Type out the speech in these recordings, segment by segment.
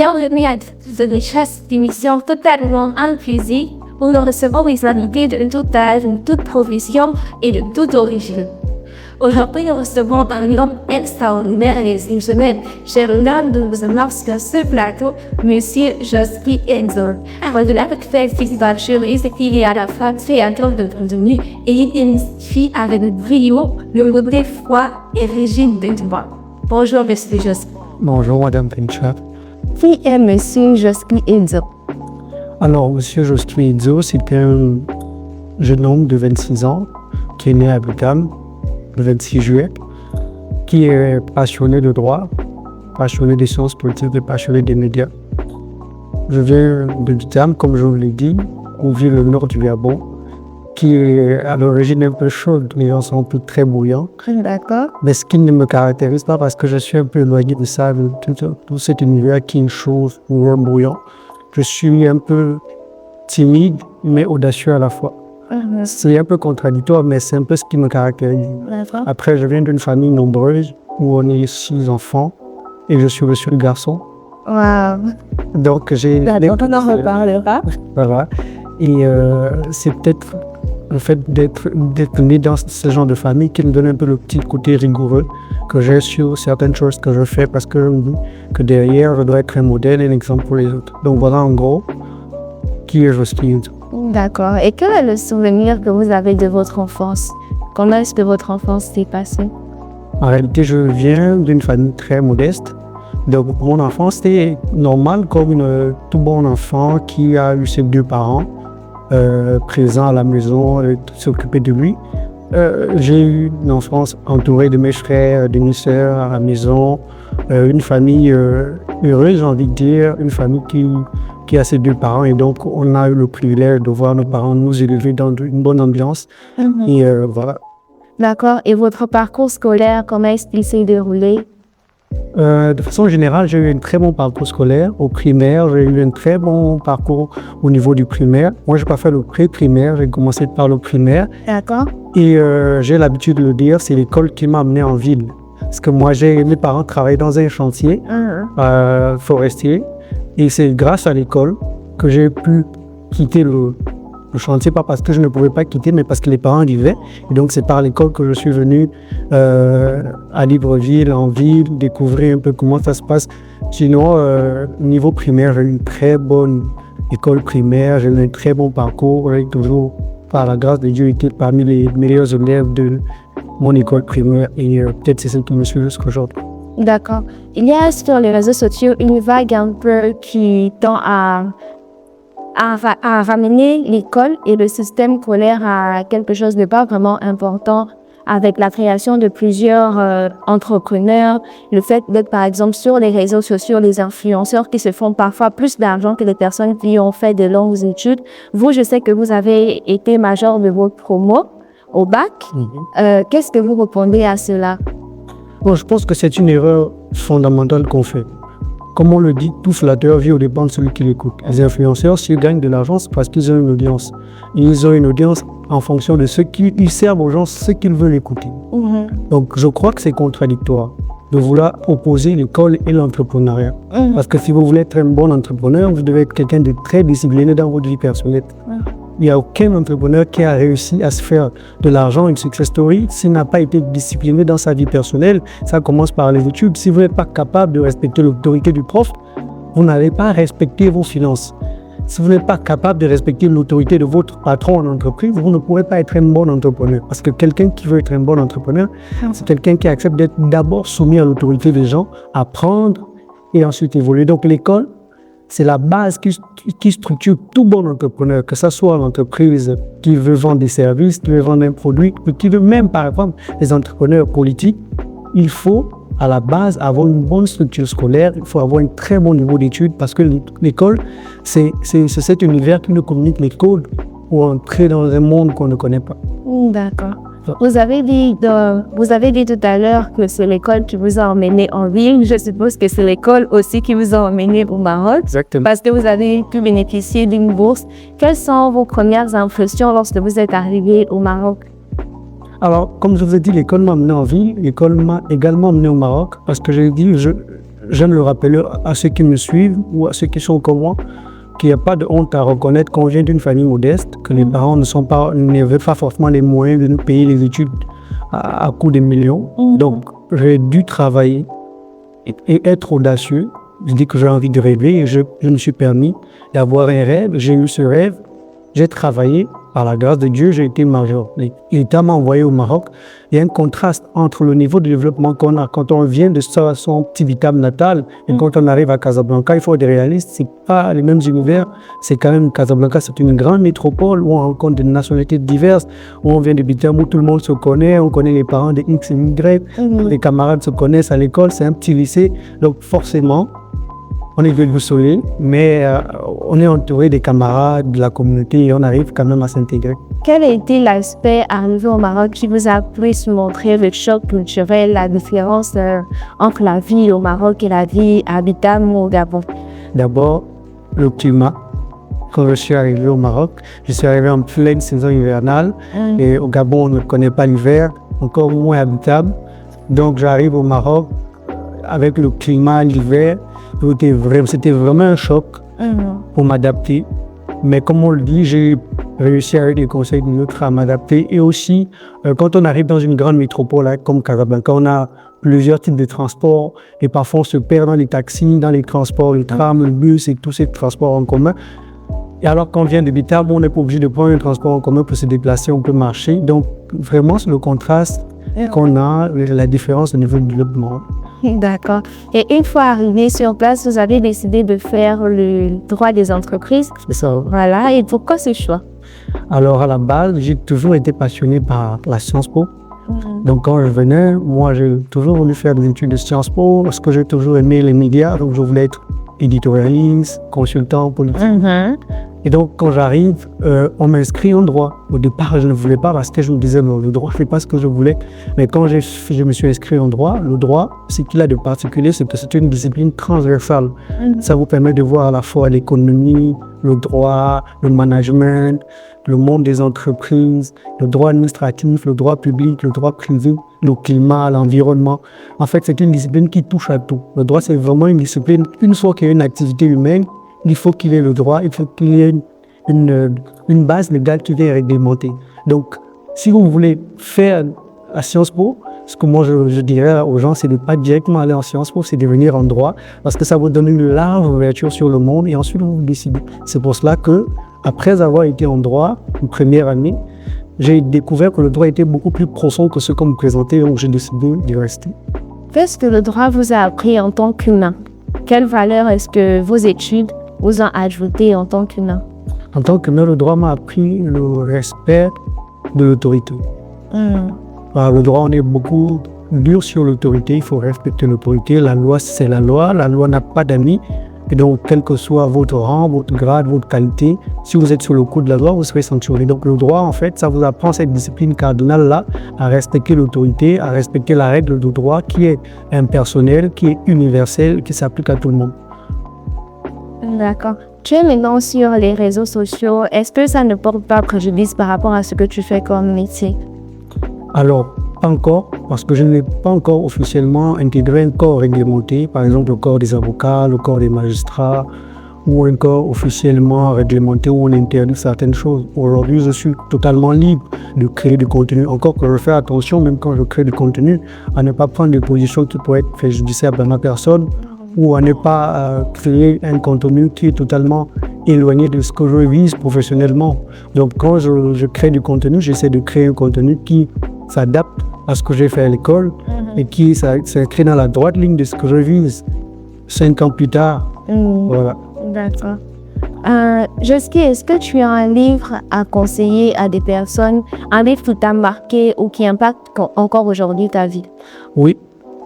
bienvenue à The Richesse, émission totalement inclusive où nous recevons les invités de tout âge, de toute profession et de toute origine. Aujourd'hui, nous recevons un homme extraordinaire et exceptionnel. J'ai l'honneur de vous annoncer sur ce plateau, Monsieur Josky Enzo. De l'architecte festival juriste qui est à la fois créateur de contenu et identifie avec brio le modèle foi et régime de droit. Bonjour, Monsieur Josky. Bonjour, Madame Pinchard. Qui est Monsieur Josky Enzo? Alors, Monsieur Josky Enzo, c'est un jeune homme de 26 ans qui est né à Bhutan le 26 juillet, qui est passionné de droit, passionné des sciences politiques et passionné des médias. Je viens de Bhutan, comme je vous l'ai dit, où vit le nord du Gabon, qui est à l'origine un peu chaude, les gens sont un peu très bouillants. D'accord. Mais ce qui ne me caractérise pas parce que je suis un peu éloigné de ça, de tout cet univers qui est une chose bouillant. Je suis un peu timide, mais audacieux à la fois. C'est un peu contradictoire, mais c'est un peu ce qui me caractérise. Après, je viens d'une famille nombreuse où on est 6 enfants et je suis le seul garçon. Wow. Donc, j'ai... On en reparlera. Voilà. Et c'est peut-être le fait d'être né dans ce genre de famille qui me donne un peu le petit côté rigoureux que j'ai sur certaines choses que je fais parce que je me dis que derrière, je dois être un modèle et un exemple pour les autres. Donc, voilà en gros qui est Josky Enzo. D'accord. Et quel est le souvenir que vous avez de votre enfance? Comment est-ce que votre enfance s'est passée? En réalité, je viens d'une famille très modeste. Donc, mon enfance, c'était normal comme tout bon enfant qui a eu ses 2 parents présents à la maison, s'occuper de lui. J'ai eu une enfance entourée de mes frères, de mes sœurs à la maison, une famille heureuse, j'ai envie de dire, une famille qui a ses 2 parents et donc on a eu le privilège de voir nos parents nous élever dans une bonne ambiance. Et voilà. D'accord. Et votre parcours scolaire, comment est-ce qu'il s'est déroulé? De façon générale, j'ai eu un très bon parcours scolaire. Au primaire, j'ai eu un très bon parcours au niveau du primaire. Moi, je n'ai pas fait le pré-primaire, j'ai commencé par le primaire. D'accord. Et j'ai l'habitude de le dire, c'est l'école qui m'a amené en ville. Parce que moi, mes parents travaillaient dans un chantier forestier. Et c'est grâce à l'école que j'ai pu quitter le chantier, pas parce que je ne pouvais pas quitter, mais parce que les parents vivaient. Et donc, c'est par l'école que je suis venu à Libreville, en ville, découvrir un peu comment ça se passe. Sinon, niveau primaire, j'ai eu une très bonne école primaire, j'ai eu un très bon parcours. J'ai toujours, par la grâce de Dieu, été parmi les meilleurs élèves de mon école primaire. Et peut-être c'est celle qui me suit jusqu'aujourd'hui. D'accord. Il y a sur les réseaux sociaux une vague un peu qui tend à ramener l'école et le système scolaire à quelque chose de pas vraiment important avec la création de plusieurs entrepreneurs, le fait d'être par exemple sur les réseaux sociaux, les influenceurs qui se font parfois plus d'argent que les personnes qui ont fait de longues études. Vous, je sais que vous avez été major de votre promo au bac. Qu'est-ce que vous répondez à cela? Bon, je pense que c'est une erreur fondamentale qu'on fait. Comme on le dit, tout flatteur vit au dépend de celui qui l'écoute. Les influenceurs, s'ils gagnent de l'argent, c'est parce qu'ils ont une audience. Et ils ont une audience en fonction de ce qu'ils servent aux gens, ce qu'ils veulent écouter. Donc, je crois que c'est contradictoire de vouloir opposer l'école et l'entrepreneuriat. Parce que si vous voulez être un bon entrepreneur, vous devez être quelqu'un de très discipliné dans votre vie personnelle. Il n'y a aucun entrepreneur qui a réussi à se faire de l'argent, une success story, s'il n'a pas été discipliné dans sa vie personnelle. Ça commence par les études. Si vous n'êtes pas capable de respecter l'autorité du prof, vous n'allez pas respecter vos finances. Si vous n'êtes pas capable de respecter l'autorité de votre patron en entreprise, vous ne pourrez pas être un bon entrepreneur. Parce que quelqu'un qui veut être un bon entrepreneur, c'est quelqu'un qui accepte d'être d'abord soumis à l'autorité des gens, apprendre et ensuite évoluer. Donc l'école, c'est la base qui structure tout bon entrepreneur, que ce soit l'entreprise qui veut vendre des services, qui veut vendre un produit, qui veut même, par exemple, les entrepreneurs politiques. Il faut, à la base, avoir une bonne structure scolaire, il faut avoir un très bon niveau d'études parce que l'école, c'est cet univers qui nous communique les codes pour entrer dans un monde qu'on ne connaît pas. D'accord. Vous avez dit tout à l'heure que c'est l'école qui vous a emmené en ville. Je suppose que c'est l'école aussi qui vous a emmené au Maroc. Exactement. Parce que vous avez pu bénéficier d'une bourse. Quelles sont vos premières impressions lorsque vous êtes arrivé au Maroc? Alors, comme je vous ai dit, l'école m'a amené en ville. L'école m'a également amené au Maroc parce que j'ai dit, j'aime le rappeler à ceux qui me suivent ou à ceux qui sont comme moi qu'il n'y a pas de honte à reconnaître qu'on vient d'une famille modeste, que les parents ne veulent pas forcément les moyens de nous payer les études à coût de millions. Donc, j'ai dû travailler et être audacieux. Je dis que j'ai envie de rêver et je me suis permis d'avoir un rêve. J'ai eu ce rêve, j'ai travaillé. Par la grâce de Dieu, j'ai été major. L'État m'a envoyé au Maroc. Il y a un contraste entre le niveau de développement qu'on a quand on vient de son petit vitam natal et quand on arrive à Casablanca. Il faut être réaliste, c'est pas les mêmes univers. C'est quand même Casablanca, c'est une grande métropole où on rencontre des nationalités diverses, où on vient de Bitam, où tout le monde se connaît, on connaît les parents des X et Y, les camarades se connaissent à l'école, c'est un petit lycée. Donc forcément, on est venu au soleil, mais on est entouré des camarades, de la communauté et on arrive quand même à s'intégrer. Quel a été l'aspect arrivé au Maroc qui vous a plus montré le choc culturel, la différence entre la vie au Maroc et la vie à Bitam ou au Gabon? D'abord, le climat. Quand je suis arrivé au Maroc, je suis arrivé en pleine saison hivernale et au Gabon, on ne connaît pas l'hiver, encore moins habitable. Donc j'arrive au Maroc avec le climat, l'hiver. C'était vraiment un choc pour m'adapter. Mais comme on le dit, j'ai réussi avec les conseils de l'autre à m'adapter. Et aussi, quand on arrive dans une grande métropole comme Casablanca, on a plusieurs types de transports. Et parfois, on se perd dans les taxis, dans les transports, le tram, le bus et tous ces transports en commun. Et alors qu'on vient de Bitam, on n'est pas obligé de prendre un transport en commun pour se déplacer, on peut marcher. Donc, vraiment, c'est le contraste qu'on a, la différence au niveau du développement. D'accord. Et une fois arrivé sur place, vous avez décidé de faire le droit des entreprises. C'est ça. Voilà. Et pourquoi ce choix? Alors, à la base, j'ai toujours été passionné par la Sciences Po. Donc, quand je venais, moi, j'ai toujours voulu faire des études de Sciences Po parce que j'ai toujours aimé les médias. Donc, je voulais être éditorialiste, consultant politique. Et donc, quand j'arrive, on m'inscrit en droit. Au départ, je ne voulais pas parce que je me disais, non, le droit, je ne fais pas ce que je voulais. Mais quand je me suis inscrit en droit, le droit, ce qu'il a de particulier, c'est que c'est une discipline transversale. Ça vous permet de voir à la fois l'économie, le droit, le management, le monde des entreprises, le droit administratif, le droit public, le droit privé, le climat, l'environnement. En fait, c'est une discipline qui touche à tout. Le droit, c'est vraiment une discipline. Une fois qu'il y a une activité humaine, il faut qu'il y ait le droit, il faut qu'il y ait une base légale qui est réglementée. Donc, si vous voulez faire à Sciences Po, ce que moi je dirais aux gens, c'est de ne pas directement aller en Sciences Po, c'est de venir en droit, parce que ça vous donne une large ouverture sur le monde et ensuite vous décidez. C'est pour cela que, après avoir été en droit, une première année, j'ai découvert que le droit était beaucoup plus profond que ce qu'on me présentait, donc j'ai décidé d'y rester. Qu'est-ce que le droit vous a appris en tant qu'humain? Quelle valeur est-ce que vos études vous ont ajouté en tant qu'humain? En tant qu'humain, le droit m'a appris le respect de l'autorité. Alors, le droit, on est beaucoup dur sur l'autorité, il faut respecter l'autorité. La loi, c'est la loi n'a pas d'amis. Et donc, quel que soit votre rang, votre grade, votre qualité, si vous êtes sur le coup de la loi, vous serez sanctionné. Donc, le droit, en fait, ça vous apprend cette discipline cardinale-là à respecter l'autorité, à respecter la règle du droit qui est impersonnelle, qui est universelle, qui s'applique à tout le monde. D'accord. Tu es maintenant sur les réseaux sociaux. Est-ce que ça ne porte pas préjudice par rapport à ce que tu fais comme métier? Alors, pas encore, parce que je n'ai pas encore officiellement intégré un corps réglementé, par exemple le corps des avocats, le corps des magistrats, ou un corps officiellement réglementé où on interdit certaines choses. Aujourd'hui, je suis totalement libre de créer du contenu. Encore que je fais attention, même quand je crée du contenu, à ne pas prendre des positions qui pourraient être préjudiciables à ma personne, ou à ne pas créer un contenu qui est totalement éloigné de ce que je vise professionnellement. Donc quand je crée du contenu, j'essaie de créer un contenu qui s'adapte à ce que j'ai fait à l'école et qui s'inscrit dans la droite ligne de ce que je vise 5 ans plus tard. Voilà. D'accord. Josky, est-ce que tu as un livre à conseiller à des personnes, un livre qui t'a marqué ou qui impacte encore aujourd'hui ta vie? Oui.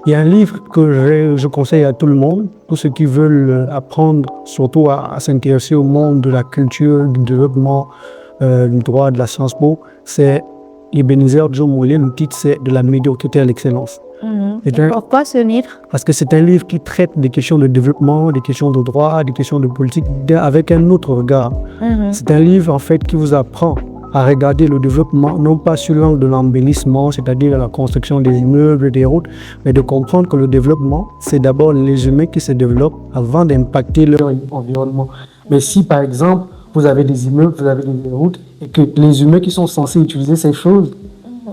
Il y a un livre que je conseille à tout le monde, tous ceux qui veulent apprendre surtout à s'intéresser au monde de la culture, du développement, du droit, de la Sciences Po. C'est Ebenezer Joe Moulin. Le titre, c'est De la médiocrité à l'excellence. Pourquoi ce livre? Parce que c'est un livre qui traite des questions de développement, des questions de droit, des questions de politique avec un autre regard. C'est un livre en fait qui vous apprend à regarder le développement, non pas sur l'angle de l'embellissement, c'est-à-dire la construction des immeubles, des routes, mais de comprendre que le développement, c'est d'abord les humains qui se développent avant d'impacter leur environnement. Mais si, par exemple, vous avez des immeubles, vous avez des routes, et que les humains qui sont censés utiliser ces choses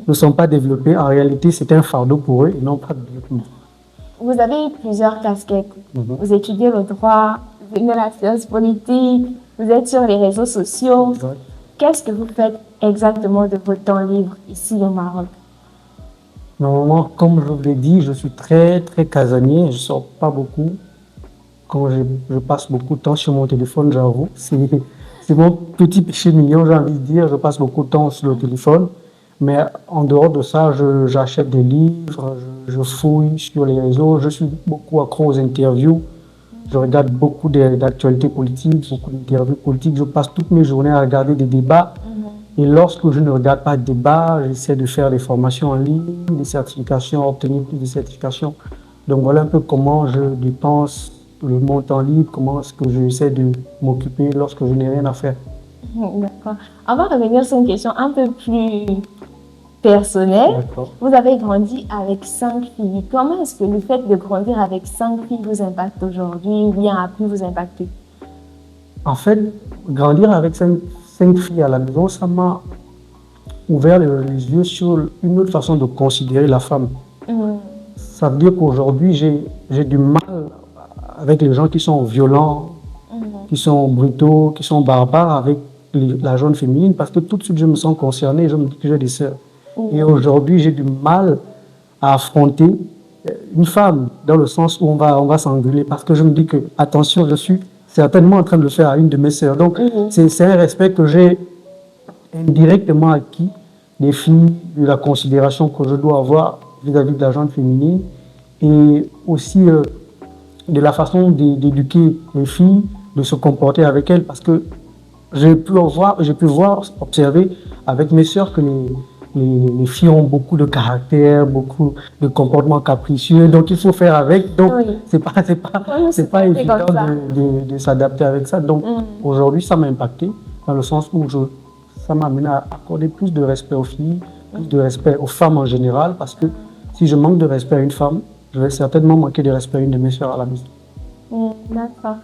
ne sont pas développés, en réalité, c'est un fardeau pour eux et non pas de développement. Vous avez plusieurs casquettes. Vous étudiez le droit, vous aimez la science politique, vous êtes sur les réseaux sociaux. Exact. Qu'est-ce que vous faites exactement de votre temps libre ici au Maroc? Normalement, comme je vous l'ai dit, je suis très casanier, je ne sors pas beaucoup. Quand je passe beaucoup de temps sur mon téléphone, j'avoue. C'est mon petit péché mignon, j'ai envie de dire. Je passe beaucoup de temps sur le téléphone. Mais en dehors de ça, j'achète des livres, je fouille sur les réseaux. Je suis beaucoup accro aux interviews. Je regarde beaucoup d'actualités politiques, beaucoup d'interviews politiques. Je passe toutes mes journées à regarder des débats. Et lorsque je ne regarde pas de débat, j'essaie de faire des formations en ligne, des certifications, obtenir plus de certifications. Donc voilà un peu comment je dépense le mon temps libre, comment est-ce que j'essaie de m'occuper lorsque je n'ai rien à faire. D'accord. On va revenir sur une question un peu plus personnelle. D'accord. Vous avez grandi avec 5 filles. Comment est-ce que le fait de grandir avec 5 filles vous impacte aujourd'hui ou bien a pu vous impacter? En fait, grandir avec cinq filles à la maison, ça m'a ouvert les yeux sur une autre façon de considérer la femme. Ça veut dire qu'aujourd'hui, j'ai du mal avec les gens qui sont violents, qui sont brutaux, qui sont barbares avec la jeune féminine, parce que tout de suite, je me sens concerné, je me dis que j'ai des sœurs. Et aujourd'hui, j'ai du mal à affronter une femme, dans le sens où on va s'engueuler, parce que je me dis que, attention, je suis certainement en train de le faire à une de mes sœurs. Donc, c'est un respect que j'ai indirectement acquis des filles, de la considération que je dois avoir vis-à-vis de la jeune féminine, et aussi de la façon d'éduquer les filles, de se comporter avec elles, parce que j'ai pu observer avec mes sœurs que les filles ont beaucoup de caractère, beaucoup de comportements capricieux, donc il faut faire avec. Donc c'est pas évident de s'adapter avec ça. Donc aujourd'hui, ça m'a impacté dans le sens où ça m'a amené à accorder plus de respect aux filles, plus de respect aux femmes en général, parce que si je manque de respect à une femme, je vais certainement manquer de respect à une de mes sœurs à la maison. D'accord.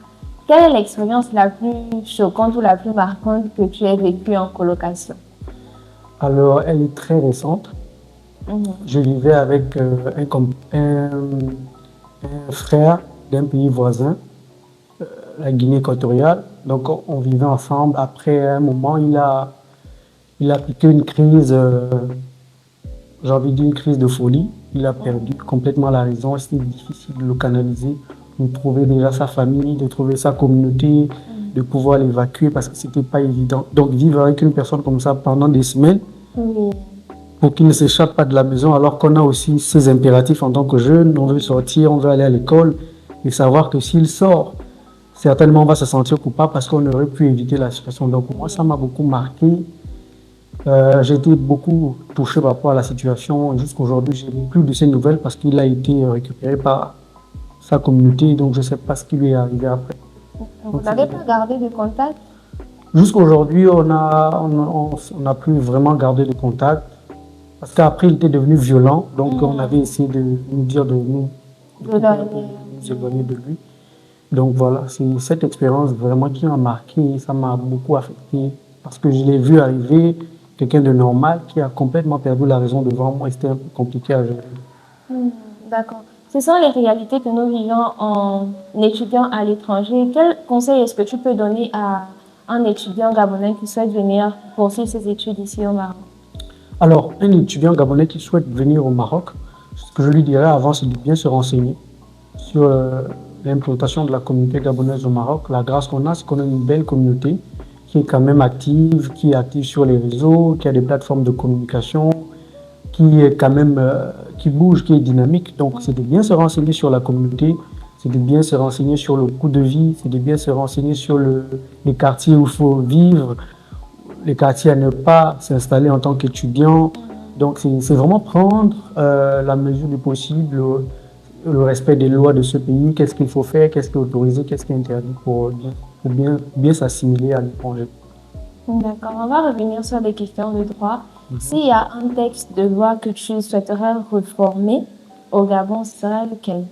Quelle est l'expérience la plus choquante ou la plus marquante que tu aies vécue en colocation? Alors, elle est très récente. Je vivais avec un frère d'un pays voisin, la Guinée équatoriale. Donc, on vivait ensemble. Après un moment, il a piqué une crise, j'ai envie de dire une crise de folie. Il a perdu complètement la raison. C'était difficile de le canaliser, de trouver déjà sa famille, de trouver sa communauté, de pouvoir l'évacuer parce que c'était pas évident. Donc vivre avec une personne comme ça pendant des semaines, pour qu'il ne s'échappe pas de la maison, alors qu'on a aussi ses impératifs en tant que jeune, on veut sortir, on veut aller à l'école, et savoir que s'il sort, certainement on va se sentir coupable parce qu'on aurait pu éviter la situation. Donc pour moi, ça m'a beaucoup marqué. J'ai été beaucoup touché par rapport à la situation. Jusqu'aujourd'hui, je n'ai plus de ces nouvelles parce qu'il a été récupéré par sa communauté, donc je ne sais pas ce qui lui est arrivé après. Vous n'avez pas gardé de contact? Jusqu'aujourd'hui, on n'a plus vraiment gardé de contact parce qu'après il était devenu violent, donc on avait essayé de nous dire de nous éloigner de lui. Donc voilà, c'est cette expérience vraiment qui m'a marqué, ça m'a beaucoup affecté parce que je l'ai vu arriver, quelqu'un de normal qui a complètement perdu la raison devant moi et c'était un peu compliqué à gérer. D'accord. Ce sont les réalités que nous vivons en étudiant à l'étranger. Quel conseil est-ce que tu peux donner à un étudiant gabonais qui souhaite venir poursuivre ses études ici au Maroc? Alors, un étudiant gabonais qui souhaite venir au Maroc, ce que je lui dirais avant, c'est de bien se renseigner sur l'implantation de la communauté gabonaise au Maroc. La grâce qu'on a, c'est qu'on a une belle communauté qui est quand même active, qui est active sur les réseaux, qui a des plateformes de communication, qui est quand même, qui bouge, qui est dynamique. Donc, c'est de bien se renseigner sur la communauté, c'est de bien se renseigner sur le coût de vie, c'est de bien se renseigner sur les quartiers où il faut vivre, les quartiers à ne pas s'installer en tant qu'étudiant. Donc, c'est vraiment prendre la mesure du possible, le respect des lois de ce pays, qu'est-ce qu'il faut faire, qu'est-ce qui est autorisé, qu'est-ce qui est interdit pour bien s'assimiler à l'étranger. D'accord, on va revenir sur les questions de droit. S'il y a un texte de loi que tu souhaiterais réformer au Gabon, ce serait lequel?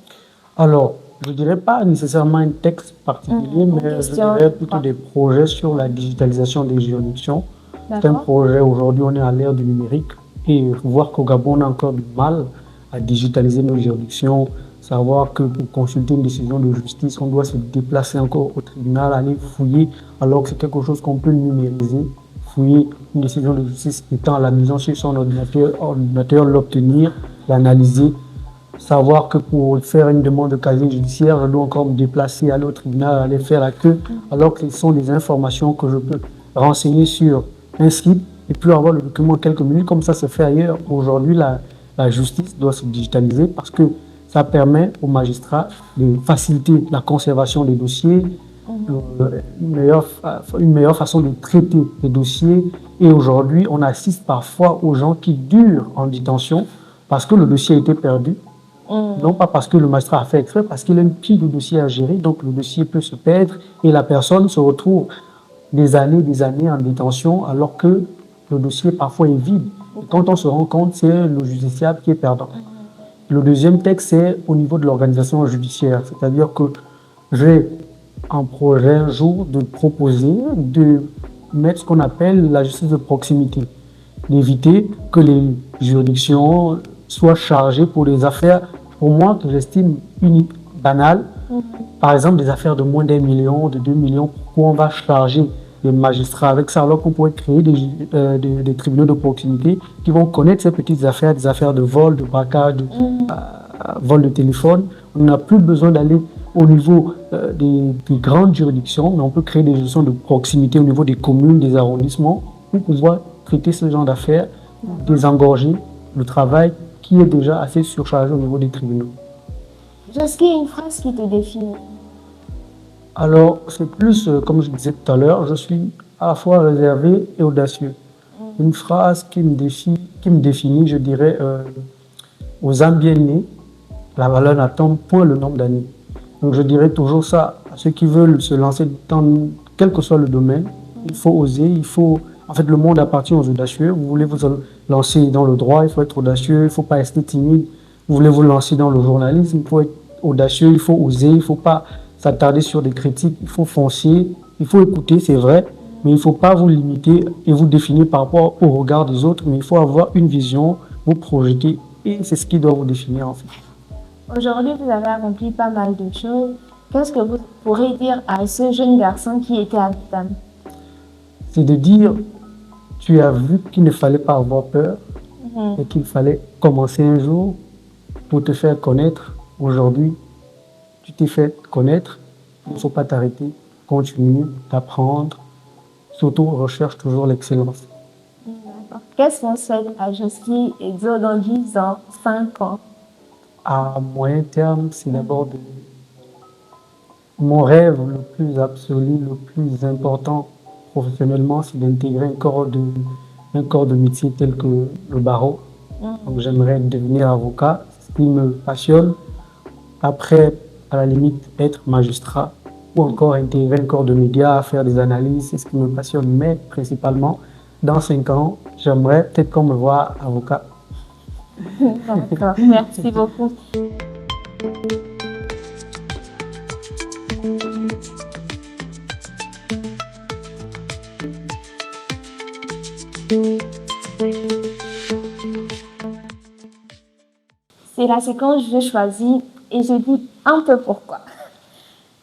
Alors, je dirais pas nécessairement un texte particulier, mais je Question dirais de plutôt droit. des projets sur la digitalisation des juridictions. C'est un D'accord. projet, aujourd'hui, on est à l'ère du numérique et il faut voir qu'au Gabon, on a encore du mal à digitaliser nos juridictions. Savoir que pour consulter une décision de justice, on doit se déplacer encore au tribunal, aller fouiller, alors que c'est quelque chose qu'on peut numériser. Fouiller une décision de justice étant à la maison sur son ordinateur, l'obtenir, l'analyser. Savoir que pour faire une demande de casier judiciaire, je dois encore me déplacer, aller au tribunal, aller faire la queue, alors que ce sont des informations que je peux renseigner sur un site et puis avoir le document en quelques minutes, comme ça se fait ailleurs. Aujourd'hui, la justice doit se digitaliser parce que ça permet aux magistrats de faciliter la conservation des dossiers, une meilleure façon de traiter les dossiers. Et aujourd'hui, on assiste parfois aux gens qui durent en détention parce que le dossier a été perdu. Non pas parce que le magistrat a fait exprès, parce qu'il a une pile de dossiers à gérer, donc le dossier peut se perdre et la personne se retrouve des années en détention alors que le dossier parfois est vide. Et quand on se rend compte, c'est le justiciable qui est perdant. Le deuxième texte, c'est au niveau de l'organisation judiciaire, c'est-à-dire que j'ai un projet un jour de proposer de mettre ce qu'on appelle la justice de proximité, d'éviter que les juridictions soient chargées pour des affaires, pour moi, que j'estime uniques, banales. Par exemple, des affaires de moins d'1 million, de 2 millions, pourquoi on va charger les magistrats avec ça, alors qu'on pourrait créer des tribunaux de proximité qui vont connaître ces petites affaires, des affaires de vol, de braquage, de vol de téléphone. On n'a plus besoin d'aller au niveau des grandes juridictions, mais on peut créer des juridictions de proximité au niveau des communes, des arrondissements, pour pouvoir traiter ce genre d'affaires, désengorger le travail qui est déjà assez surchargé au niveau des tribunaux. Est-ce qu'il y a une phrase qui te définit? Alors, c'est plus, comme je disais tout à l'heure, je suis à la fois réservé et audacieux. Une phrase qui me définit, je dirais, aux âmes bien nées, la valeur n'attend point le nombre d'années. Donc, je dirais toujours ça à ceux qui veulent se lancer dans quel que soit le domaine. Il faut oser, En fait, le monde appartient aux audacieux. Vous voulez vous lancer dans le droit, il faut être audacieux, il ne faut pas rester timide. Vous voulez vous lancer dans le journalisme, il faut être audacieux, il faut oser, il ne faut pas s'attarder sur des critiques, il faut foncer, il faut écouter, c'est vrai, mais il ne faut pas vous limiter et vous définir par rapport au regard des autres, mais il faut avoir une vision, vous projeter, et c'est ce qui doit vous définir en fait. Aujourd'hui, vous avez accompli pas mal de choses. Qu'est-ce que vous pourrez dire à ce jeune garçon qui était à l'âme? C'est de dire, tu as vu qu'il ne fallait pas avoir peur et qu'il fallait commencer un jour pour te faire connaître. Aujourd'hui, tu t'es fait connaître, il ne faut pas t'arrêter, continue d'apprendre, surtout recherche toujours l'excellence. Qu'est-ce qu'on souhaite à Josky et Dio dans 10 ans, 5 ans? À moyen terme, c'est d'abord mon rêve le plus absolu, le plus important professionnellement, c'est d'intégrer un corps de métier tel que le barreau. Donc j'aimerais devenir avocat, c'est ce qui me passionne. Après, à la limite, être magistrat ou encore intégrer un corps de médias, faire des analyses, c'est ce qui me passionne. Mais principalement, dans 5 ans, j'aimerais peut-être qu'on me voit avocat. D'accord, merci beaucoup. C'est la séquence que je choisis et je dis un peu pourquoi.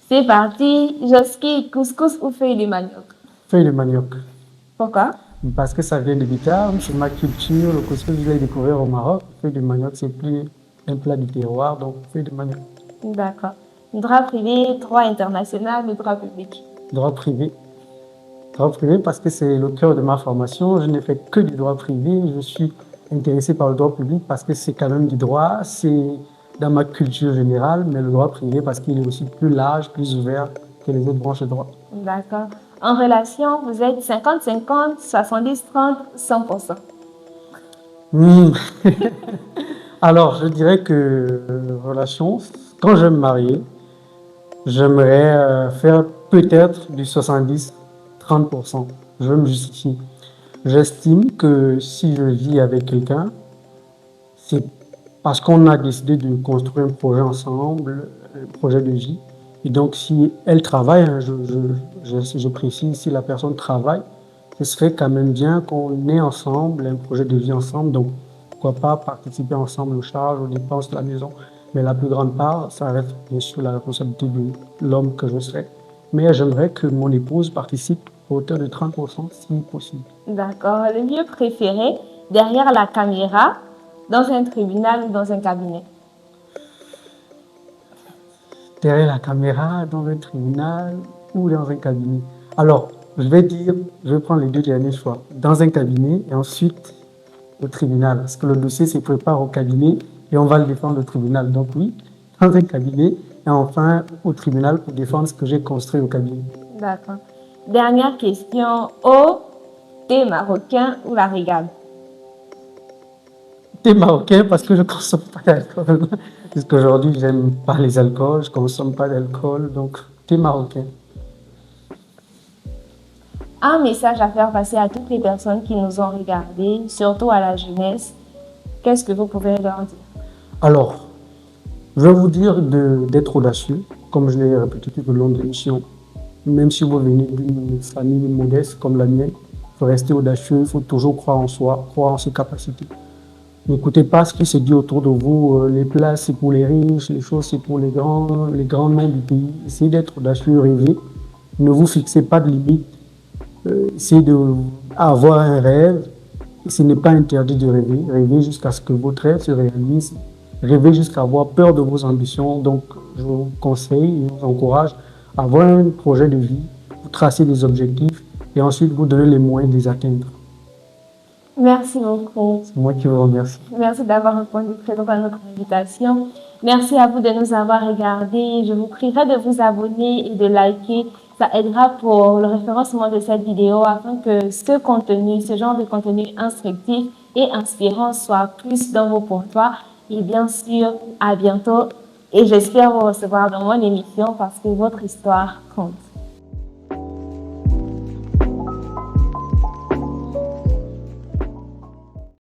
C'est parti, Josky, couscous ou feuille de manioc? Feuille de manioc. Pourquoi? Parce que ça vient de Bitar, c'est ma culture, le couscous je l'ai découvert au Maroc. Feuille de manioc, c'est plus un plat du terroir, donc feuille de manioc. D'accord. Droit privé, droit international ou droit public? Droit privé. Droit privé parce que c'est le cœur de ma formation. Je n'ai fait que du droit privé. Je suis intéressé par le droit public parce que c'est quand même du droit. C'est dans ma culture générale, mais le droit privé parce qu'il est aussi plus large, plus ouvert que les autres branches de droit. D'accord. En relation, vous êtes 50-50, 70-30, 100%. Alors, je dirais que relation, quand je vais me marier, j'aimerais faire peut-être du 70-30%. je veux me justifier. J'estime que si je vis avec quelqu'un, c'est parce qu'on a décidé de construire un projet ensemble, un projet de vie. Et donc, si elle travaille, hein, je précise, si la personne travaille, ce serait quand même bien qu'on ait ensemble un projet de vie ensemble. Donc, pourquoi pas participer ensemble aux charges, aux dépenses de la maison. Mais la plus grande part, ça reste bien sûr la responsabilité de l'homme que je serai. Mais j'aimerais que mon épouse participe à hauteur de 30% si possible. D'accord. Le lieu préféré, derrière la caméra, dans un tribunal ou dans un cabinet? Derrière la caméra, dans un tribunal ou dans un cabinet. Alors, je vais prendre les deux derniers choix. Dans un cabinet et ensuite au tribunal. Parce que le dossier se prépare au cabinet et on va le défendre au tribunal. Donc oui, dans un cabinet et enfin au tribunal pour défendre ce que j'ai construit au cabinet. D'accord. Dernière question, eau, thé marocain ou la régale? Thé marocain parce que je ne consomme pas d'alcool. Puisqu'aujourd'hui, j'aime pas les alcools, je ne consomme pas d'alcool, donc thé marocain. Un message à faire passer à toutes les personnes qui nous ont regardés, surtout à la jeunesse, qu'est-ce que vous pouvez leur dire? Alors, je vais vous dire d'être audacieux, comme je l'ai répété tout au long de l'émission. Même si vous venez d'une famille modeste comme la mienne, il faut rester audacieux, il faut toujours croire en soi, croire en ses capacités. N'écoutez pas ce qui se dit autour de vous, les places c'est pour les riches, les choses c'est pour les grands noms du pays. Essayez d'être audacieux, rêvez. Ne vous fixez pas de limites. Essayez d'avoir un rêve. Ce n'est pas interdit de rêver. Rêvez jusqu'à ce que votre rêve se réalise. Rêvez jusqu'à avoir peur de vos ambitions. Donc, je vous conseille, je vous encourage à avoir un projet de vie, vous tracer des objectifs et ensuite vous donner les moyens de les atteindre. Merci beaucoup. C'est moi qui vous remercie. Merci d'avoir répondu présent à notre invitation. Merci à vous de nous avoir regardés. Je vous prierai de vous abonner et de liker. Ça aidera pour le référencement de cette vidéo afin que ce contenu, ce genre de contenu instructif et inspirant soit plus dans vos comptoirs. Et bien sûr, à bientôt. Et j'espère vous recevoir dans mon émission parce que votre histoire compte.